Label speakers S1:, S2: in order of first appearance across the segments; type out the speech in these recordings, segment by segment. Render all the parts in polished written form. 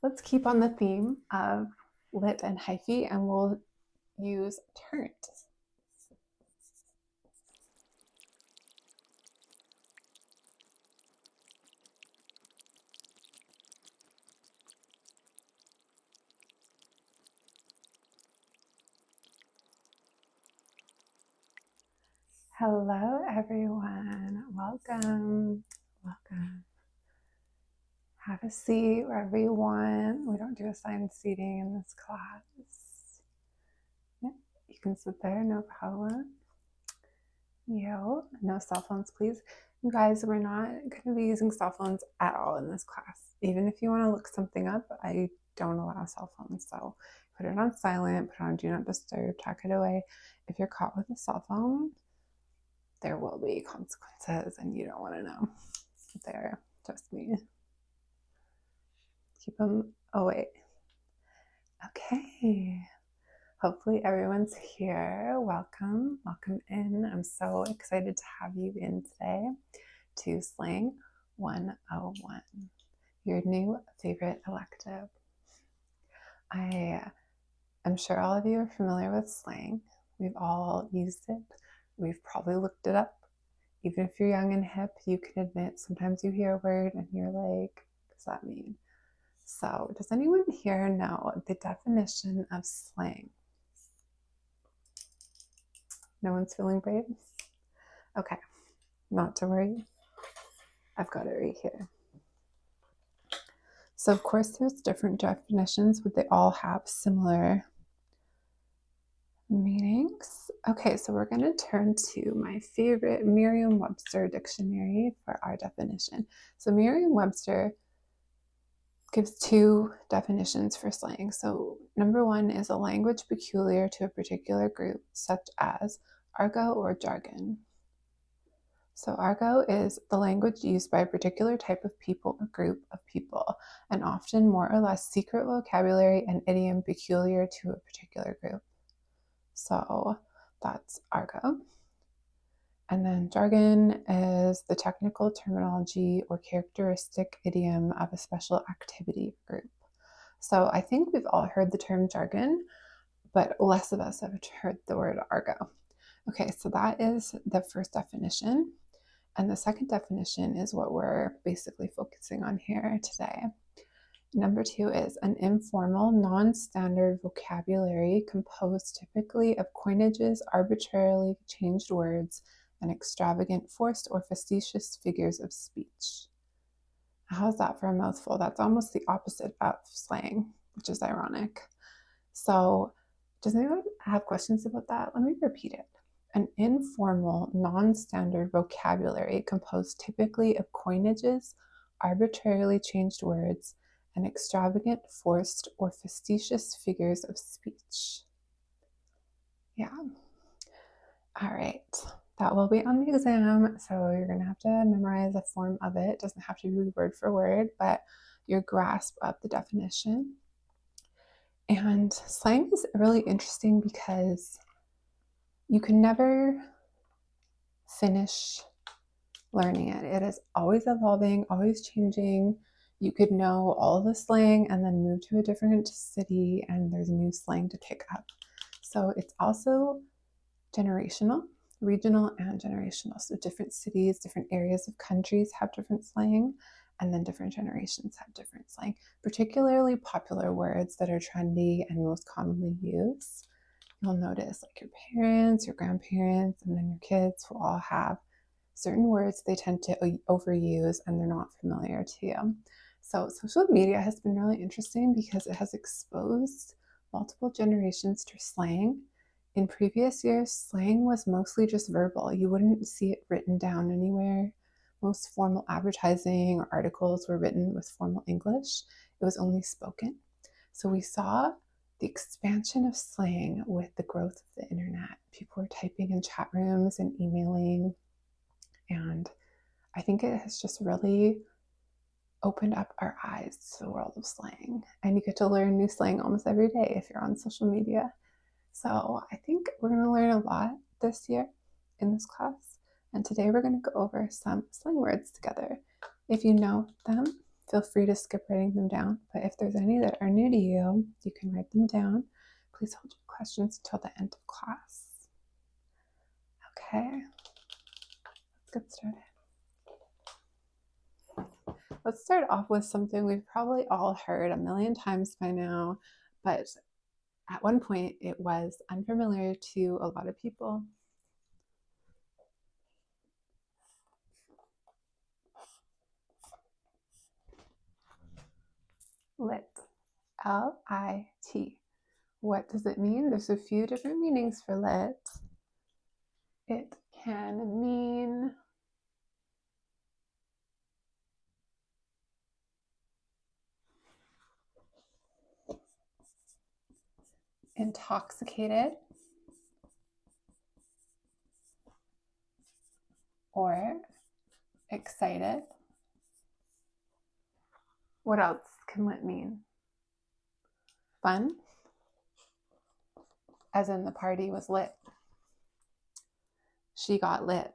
S1: Let's keep on the theme of lit and hyphy, and we'll use turnt. Hello, everyone. Welcome. Welcome. Have a seat wherever you want. We don't do assigned seating in this class. Yeah, you can sit there, no problem. No cell phones, please. You guys, we're not going to be using cell phones at all in this class. Even if you want to look something up, I don't allow cell phones. So put it on silent, put it on do not disturb, tuck it away. If you're caught with a cell phone, there will be consequences, and you don't want to know. There, trust me. Keep them away. Okay. Hopefully everyone's here. Welcome in. I'm so excited to have you in today to Slang 101, your new favorite elective. I am sure all of you are familiar with slang. We've all used it. We've probably looked it up. Even if you're young and hip, you can admit sometimes you hear a word and you're like, what does that mean? So, does anyone here know the definition of slang? No one's feeling brave? Okay, not to worry. I've got it right here. So, of course, there's different definitions, but they all have similar meanings. Okay, so we're going to turn to my favorite Merriam-Webster dictionary for our definition. So, Merriam-Webster gives two definitions for slang. So, number one is a language peculiar to a particular group, such as argot or jargon. So argot is the language used by a particular type of people or group of people, and often more or less secret vocabulary and idiom peculiar to a particular group. So that's argot. And then jargon is the technical terminology or characteristic idiom of a special activity group. So I think we've all heard the term jargon, but less of us have heard the word argot. Okay, so that is the first definition. And the second definition is what we're basically focusing on here today. Number two is an informal, non-standard vocabulary composed typically of coinages, arbitrarily changed words, and extravagant, forced, or facetious figures of speech. How's that for a mouthful? That's almost the opposite of slang, which is ironic. So, does anyone have questions about that? Let me repeat it. An informal, non-standard vocabulary composed typically of coinages, arbitrarily changed words, and extravagant, forced, or facetious figures of speech. Yeah. All right. That will be on the exam, so you're going to have to memorize a form of it. It doesn't have to be word for word, but your grasp of the definition. And slang is really interesting because you can never finish learning it. It is always evolving, always changing. You could know all the slang and then move to a different city and there's new slang to pick up. So it's also generational, regional and generational. So different cities, different areas of countries have different slang, and then different generations have different slang. Particularly popular words that are trendy and most commonly used, you'll notice like your parents, your grandparents, and then your kids will all have certain words they tend to overuse and they're not familiar to you. So social media has been really interesting because it has exposed multiple generations to slang. In previous years, slang was mostly just verbal. You wouldn't see it written down anywhere. Most formal advertising or articles were written with formal English. It was only spoken. So we saw the expansion of slang with the growth of the internet. People were typing in chat rooms and emailing. And I think it has just really opened up our eyes to the world of slang. And you get to learn new slang almost every day if you're on social media. So I think we're going to learn a lot this year in this class. And today we're going to go over some slang words together. If you know them, feel free to skip writing them down. But if there's any that are new to you, you can write them down. Please hold your questions until the end of class. Okay, let's get started. Let's start off with something we've probably all heard a million times by now, but at one point it was unfamiliar to a lot of people. Lit, L-I-T. What does it mean? There's a few different meanings for lit. It can mean intoxicated or excited. What else can lit mean? Fun, as in the party was lit. She got lit.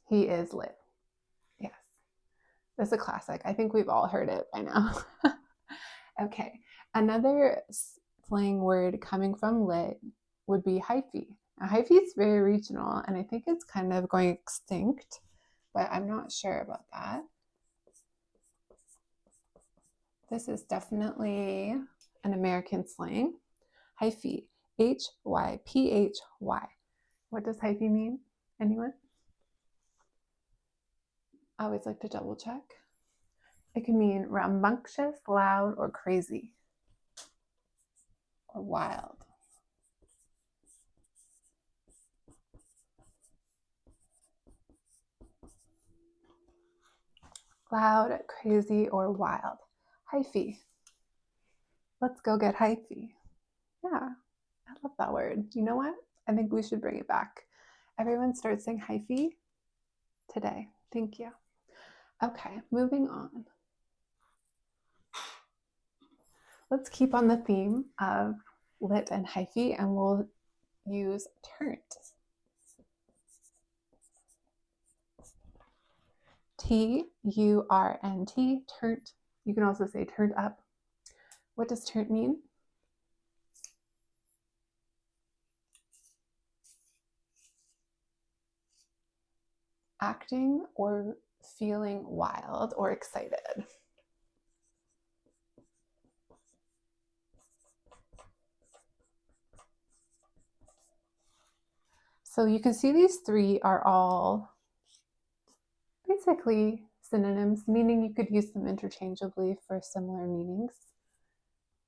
S1: He is lit. Yes, that's a classic. I think we've all heard it by now. Okay, another slang word coming from lit would be hyphy. Now, hyphy is very regional, and I think it's kind of going extinct, but I'm not sure about that. This is definitely an American slang. Hyphy, H-Y-P-H-Y. What does hyphy mean? Anyone? I always like to double check. It can mean rambunctious, loud, or crazy, or wild. Loud, crazy, or wild. Hyphy. Let's go get hyphy. Yeah, I love that word. You know what? I think we should bring it back. Everyone start saying hyphy today. Thank you. Okay, moving on. Let's keep on the theme of lit and hyphy, and we'll use turnt. T-U-R-N-T, turnt. You can also say turned up. What does turnt mean? Acting or feeling wild or excited. So you can see these three are all basically synonyms, meaning you could use them interchangeably for similar meanings.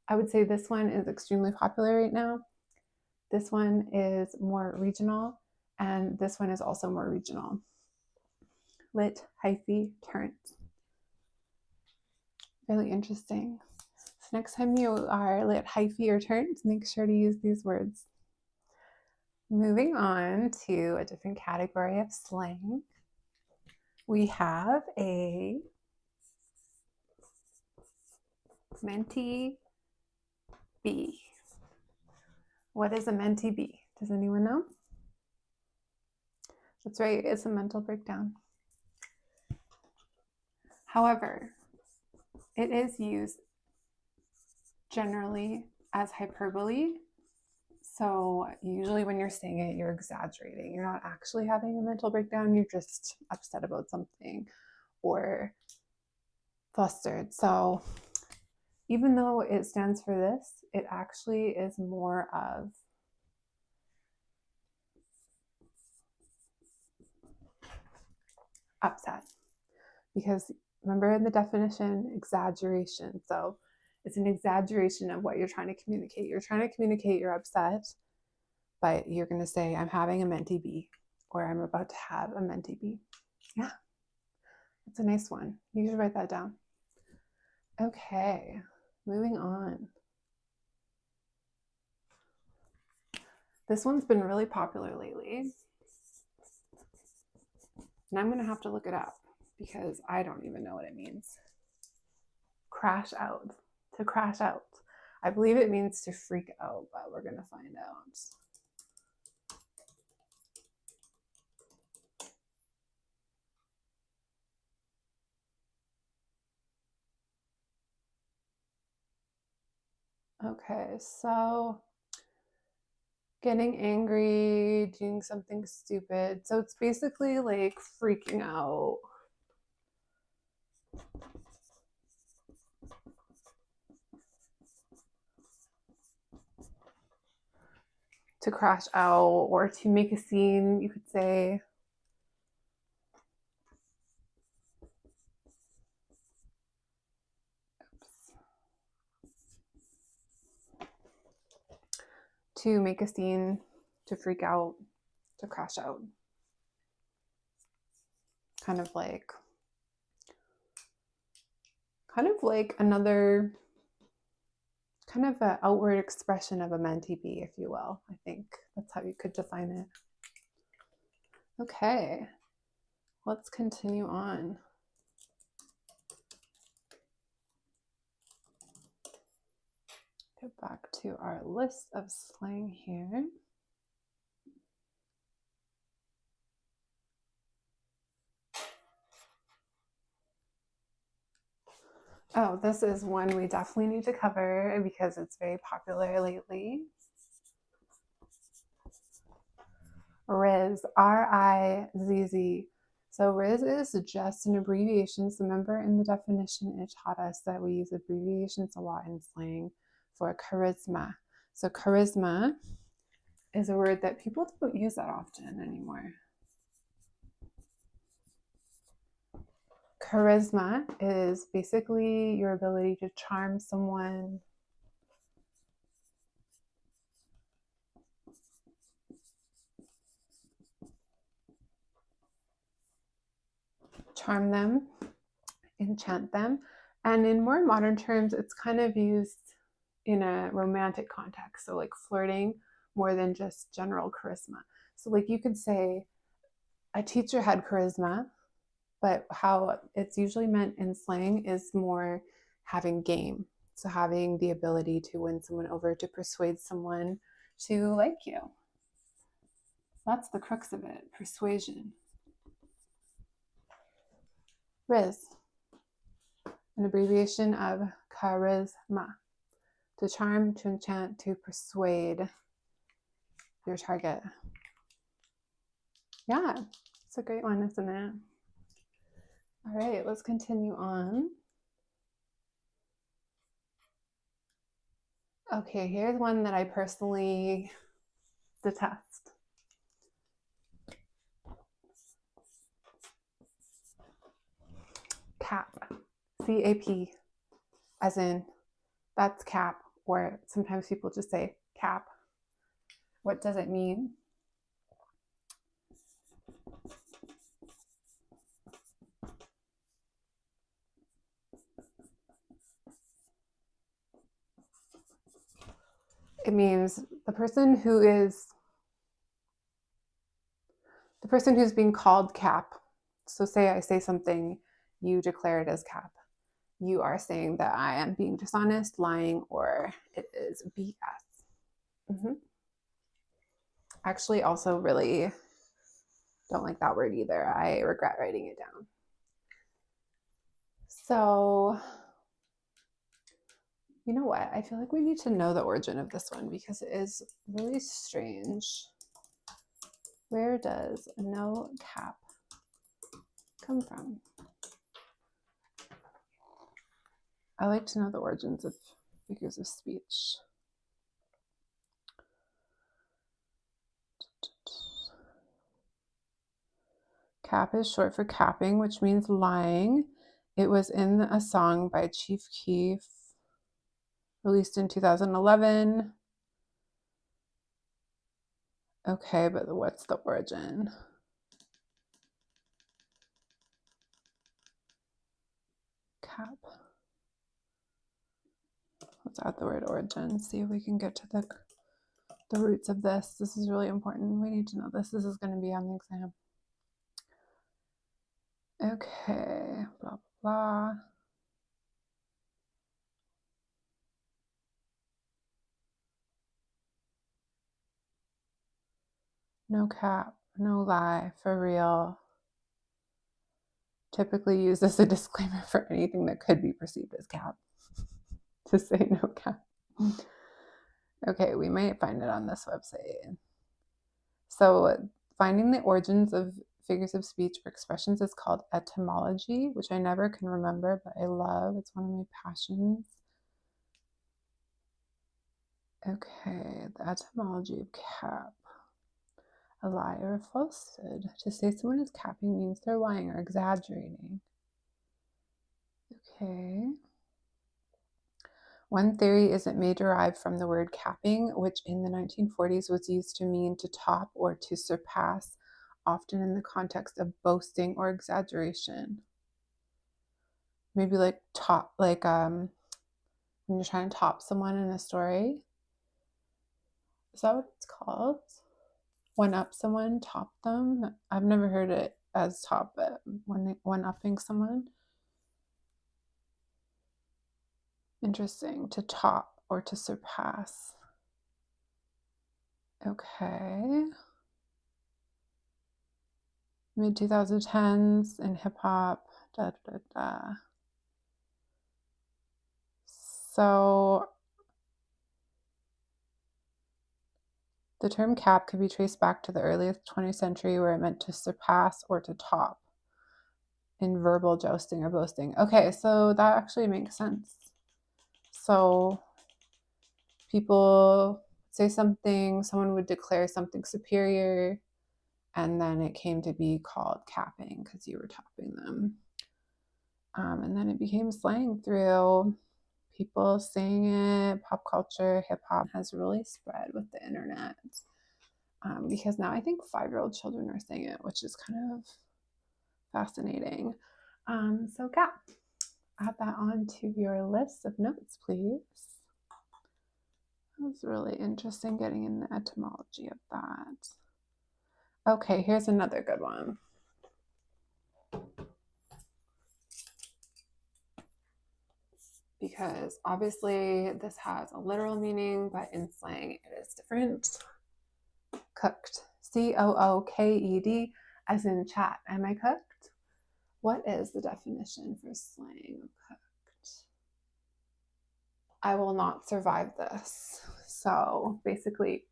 S1: I would say this one is extremely popular right now. This one is more regional, and this one is also more regional. Lit, hyphy, turnt. Really interesting. So next time you are lit, hyphy, or turnt, make sure to use these words. Moving on to a different category of slang, we have a mentee bee. What is a mentee bee? Does anyone know? That's right, it's a mental breakdown. However, it is used generally as hyperbole. So usually when you're saying it, you're exaggerating. You're not actually having a mental breakdown. You're just upset about something or flustered. So even though it stands for this, it actually is more of upset. Because remember in the definition, exaggeration. So it's an exaggeration of what you're trying to communicate. You're trying to communicate you're upset, but you're going to say, I'm having a mentee bee, or I'm about to have a mentee bee. Yeah, that's a nice one. You should write that down. Okay, moving on. This one's been really popular lately, and I'm going to have to look it up because I don't even know what it means. Crash out. To crash out. I believe it means to freak out, but we're going to find out. Okay, so getting angry, doing something stupid. So it's basically like freaking out. To crash out or to make a scene, you could say. To make a scene, to freak out, to crash out. Kind of like another kind of an outward expression of a meant to be, if you will. I think that's how you could define it. Okay, let's continue on. Go back to our list of slang here. Oh, this is one we definitely need to cover because it's very popular lately. Riz, R-I-Z-Z. So Riz is just an abbreviation. So remember in the definition, it taught us that we use abbreviations a lot in slang for charisma. So charisma is a word that people don't use that often anymore. Charisma is basically your ability to charm someone, charm them, enchant them. And in more modern terms, it's kind of used in a romantic context. So like flirting more than just general charisma. So like you could say a teacher had charisma, but how it's usually meant in slang is more having game. So having the ability to win someone over, to persuade someone to like you. That's the crux of it, persuasion. Riz, an abbreviation of charisma. To charm, to enchant, to persuade your target. Yeah, it's a great one, isn't it? All right, let's continue on. Okay, here's one that I personally detest. Cap, C-A-P, as in that's cap, or sometimes people just say cap. What does it mean? It means the person who's being called cap. So say I say something, you declare it as cap. You are saying that I am being dishonest, lying, or it is BS. Actually, also really don't like that word either. I regret writing it down. So, you know what? I feel like we need to know the origin of this one because it is really strange. Where does no cap come from? I like to know the origins of figures of speech. Cap is short for capping, which means lying. It was in a song by Chief Keef, released in 2011. Okay, but what's the origin? Cap. Let's add the word origin, see if we can get to the roots of this. This is really important. We need to know this. This is going to be on the exam. Okay, blah, blah, blah. No cap, no lie, for real. Typically used as a disclaimer for anything that could be perceived as cap. To say no cap. Okay, we might find it on this website. So finding the origins of figures of speech or expressions is called etymology, which I never can remember, but I love. It's one of my passions. Okay, the etymology of cap. A lie or a falsehood. To say someone is capping means they're lying or exaggerating. Okay. One theory is it may derive from the word capping, which in the 1940s was used to mean to top or to surpass, often in the context of boasting or exaggeration. Maybe like top, like when you're trying to top someone in a story. Is that what it's called? One up someone, top them. I've never heard it as top, but one upping someone. Interesting. To top or to surpass. Okay. Mid 2010s in hip hop. Da, da, da. So the term cap could be traced back to the earliest 20th century, where it meant to surpass or to top in verbal jousting or boasting. Okay, so that actually makes sense. So people say something, someone would declare something superior, and then it came to be called capping because you were topping them. And then it became slang through people saying it. Pop culture, hip hop has really spread with the internet, because now I think 5-year-old children are saying it, which is kind of fascinating. So yeah, add that on to your list of notes, please. It was really interesting getting in the etymology of that. Okay, here's another good one. Because obviously this has a literal meaning, but in slang it is different. Cooked. COOKED, as in chat. Am I cooked? What is the definition for slang of cooked? I will not survive this. So basically,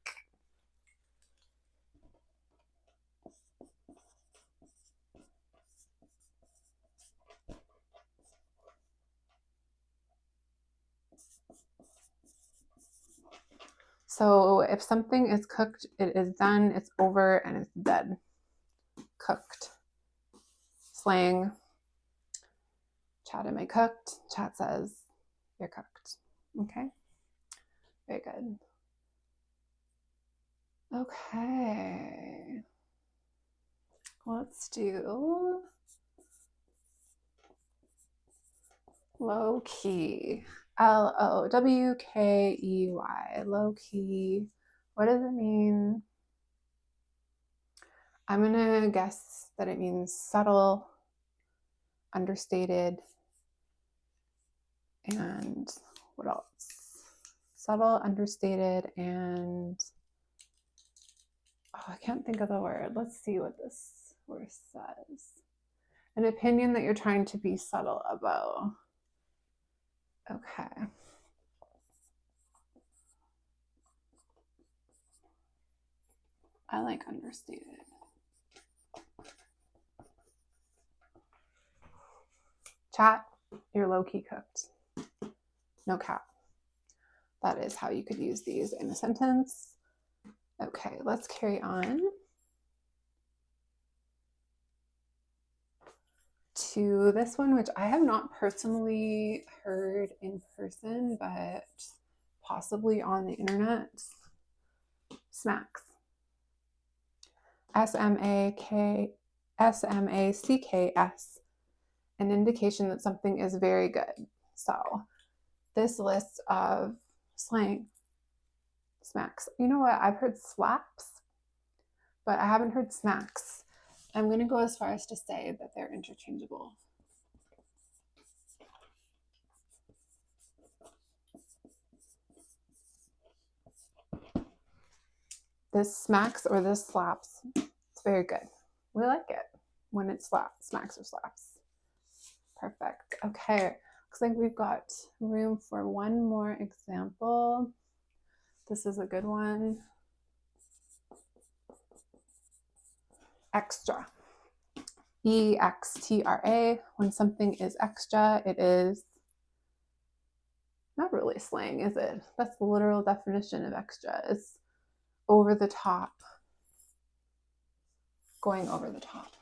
S1: so if something is cooked, it is done, it's over, and it's dead. Cooked. Slang. Chat, am I cooked? Chat says, you're cooked. Okay. Very good. Okay. Let's do low key. LOWKEY. Low key. What does it mean? I'm going to guess that it means subtle, understated, and what else? Subtle, understated, and I can't think of the word. Let's see what this word says. An opinion that you're trying to be subtle about. Okay. I like understated. Chat, you're low-key cooked. No cap. That is how you could use these in a sentence. Okay, let's carry on to this one, which I have not personally heard in person, but possibly on the internet. Smacks. SMACKS. An indication that something is very good. So this list of slang. Smacks. You know what? I've heard slaps, but I haven't heard smacks. I'm going to go as far as to say that they're interchangeable. This smacks or this slaps. It's very good. We like it when it smacks or slaps. Perfect. Okay. Looks like we've got room for one more example. This is a good one. Extra. EXTRA. When something is extra, it is not really slang, is it? That's the literal definition of extra. It's over the top. Going over the top.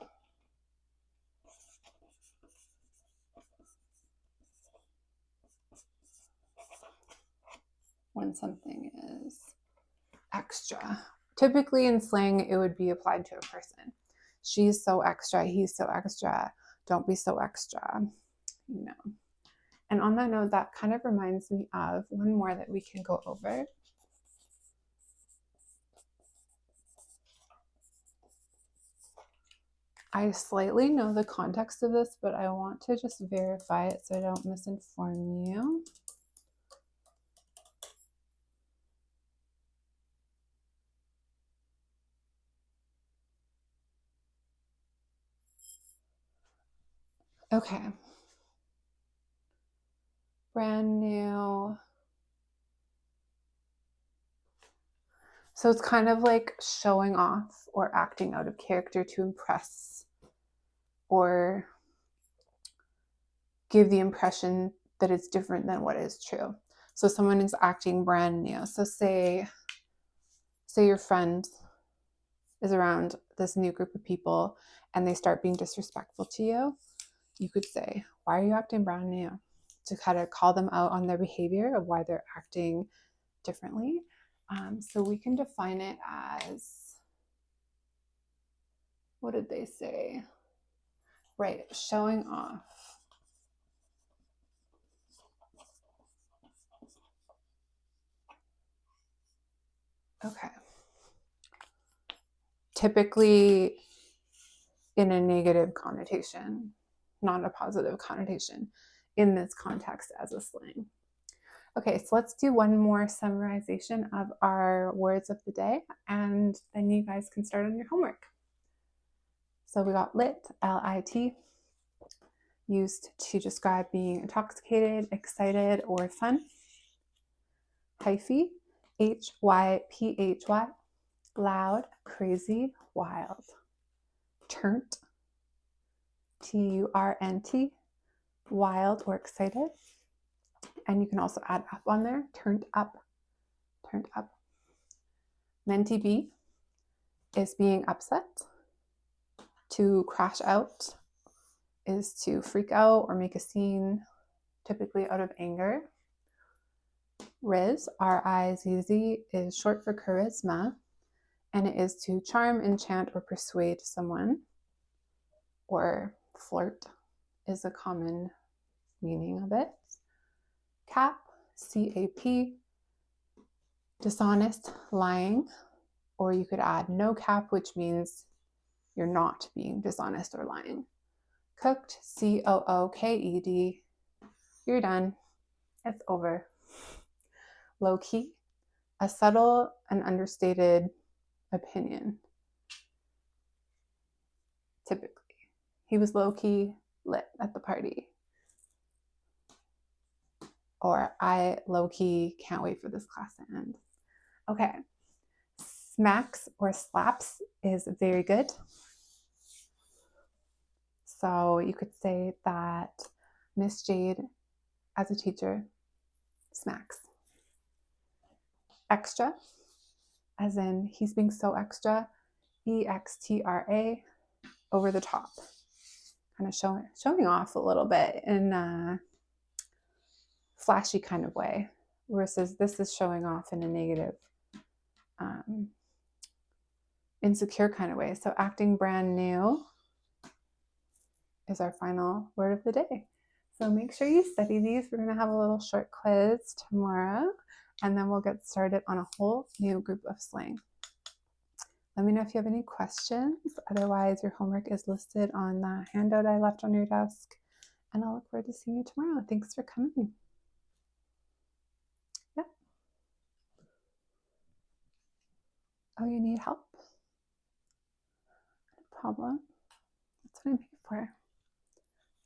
S1: When something is extra. Typically in slang, it would be applied to a person. She's so extra, he's so extra, don't be so extra, you know. And on that note, that kind of reminds me of one more that we can go over. I slightly know the context of this, but I want to just verify it so I don't misinform you. Okay. Brand new. So it's kind of like showing off or acting out of character to impress or give the impression that it's different than what is true. So someone is acting brand new. So say your friend is around this new group of people and they start being disrespectful to you. You could say, why are you acting brand new? To kind of call them out on their behavior of why they're acting differently. So we can define it as, what did they say? Right, showing off. Okay. Typically in a negative connotation, not a positive connotation in this context as a slang. Okay, so let's do one more summarization of our words of the day, and then you guys can start on your homework. So we got lit, L-I-T, used to describe being intoxicated, excited, or fun. Hyphy, H-Y-P-H-Y, loud, crazy, wild. Turnt, T-U-R-N-T, wild or excited. And you can also add up on there, turned up, turned up. Menti be is being upset. To crash out is to freak out or make a scene, typically out of anger. Riz, R-I-Z-Z, is short for charisma, and it is to charm, enchant, or persuade someone. Or flirt is a common meaning of it. Cap, C-A-P, dishonest, lying, or you could add no cap, which means you're not being dishonest or lying. Cooked, C-O-O-K-E-D, you're done, it's over. Low key, a subtle and understated opinion. Typically, he was low key lit at the party. Or I low key can't wait for this class to end. Okay, smacks or slaps is very good. So you could say that Miss Jade, as a teacher, smacks. Extra, as in he's being so extra, E-X-T-R-A, over the top. Kind of showing off a little bit in a flashy kind of way, versus this is showing off in a negative, insecure kind of way. So acting brand new is our final word of the day. So make sure you study these. We're going to have a little short quiz tomorrow, and then we'll get started on a whole new group of slang. Let me know if you have any questions. Otherwise, your homework is listed on the handout I left on your desk, and I'll look forward to seeing you tomorrow. Thanks for coming. Yeah. Oh, you need help? No problem. That's what I'm here for.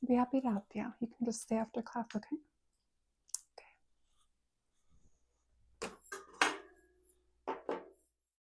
S1: I'd be happy to help you. You can just stay after class, okay?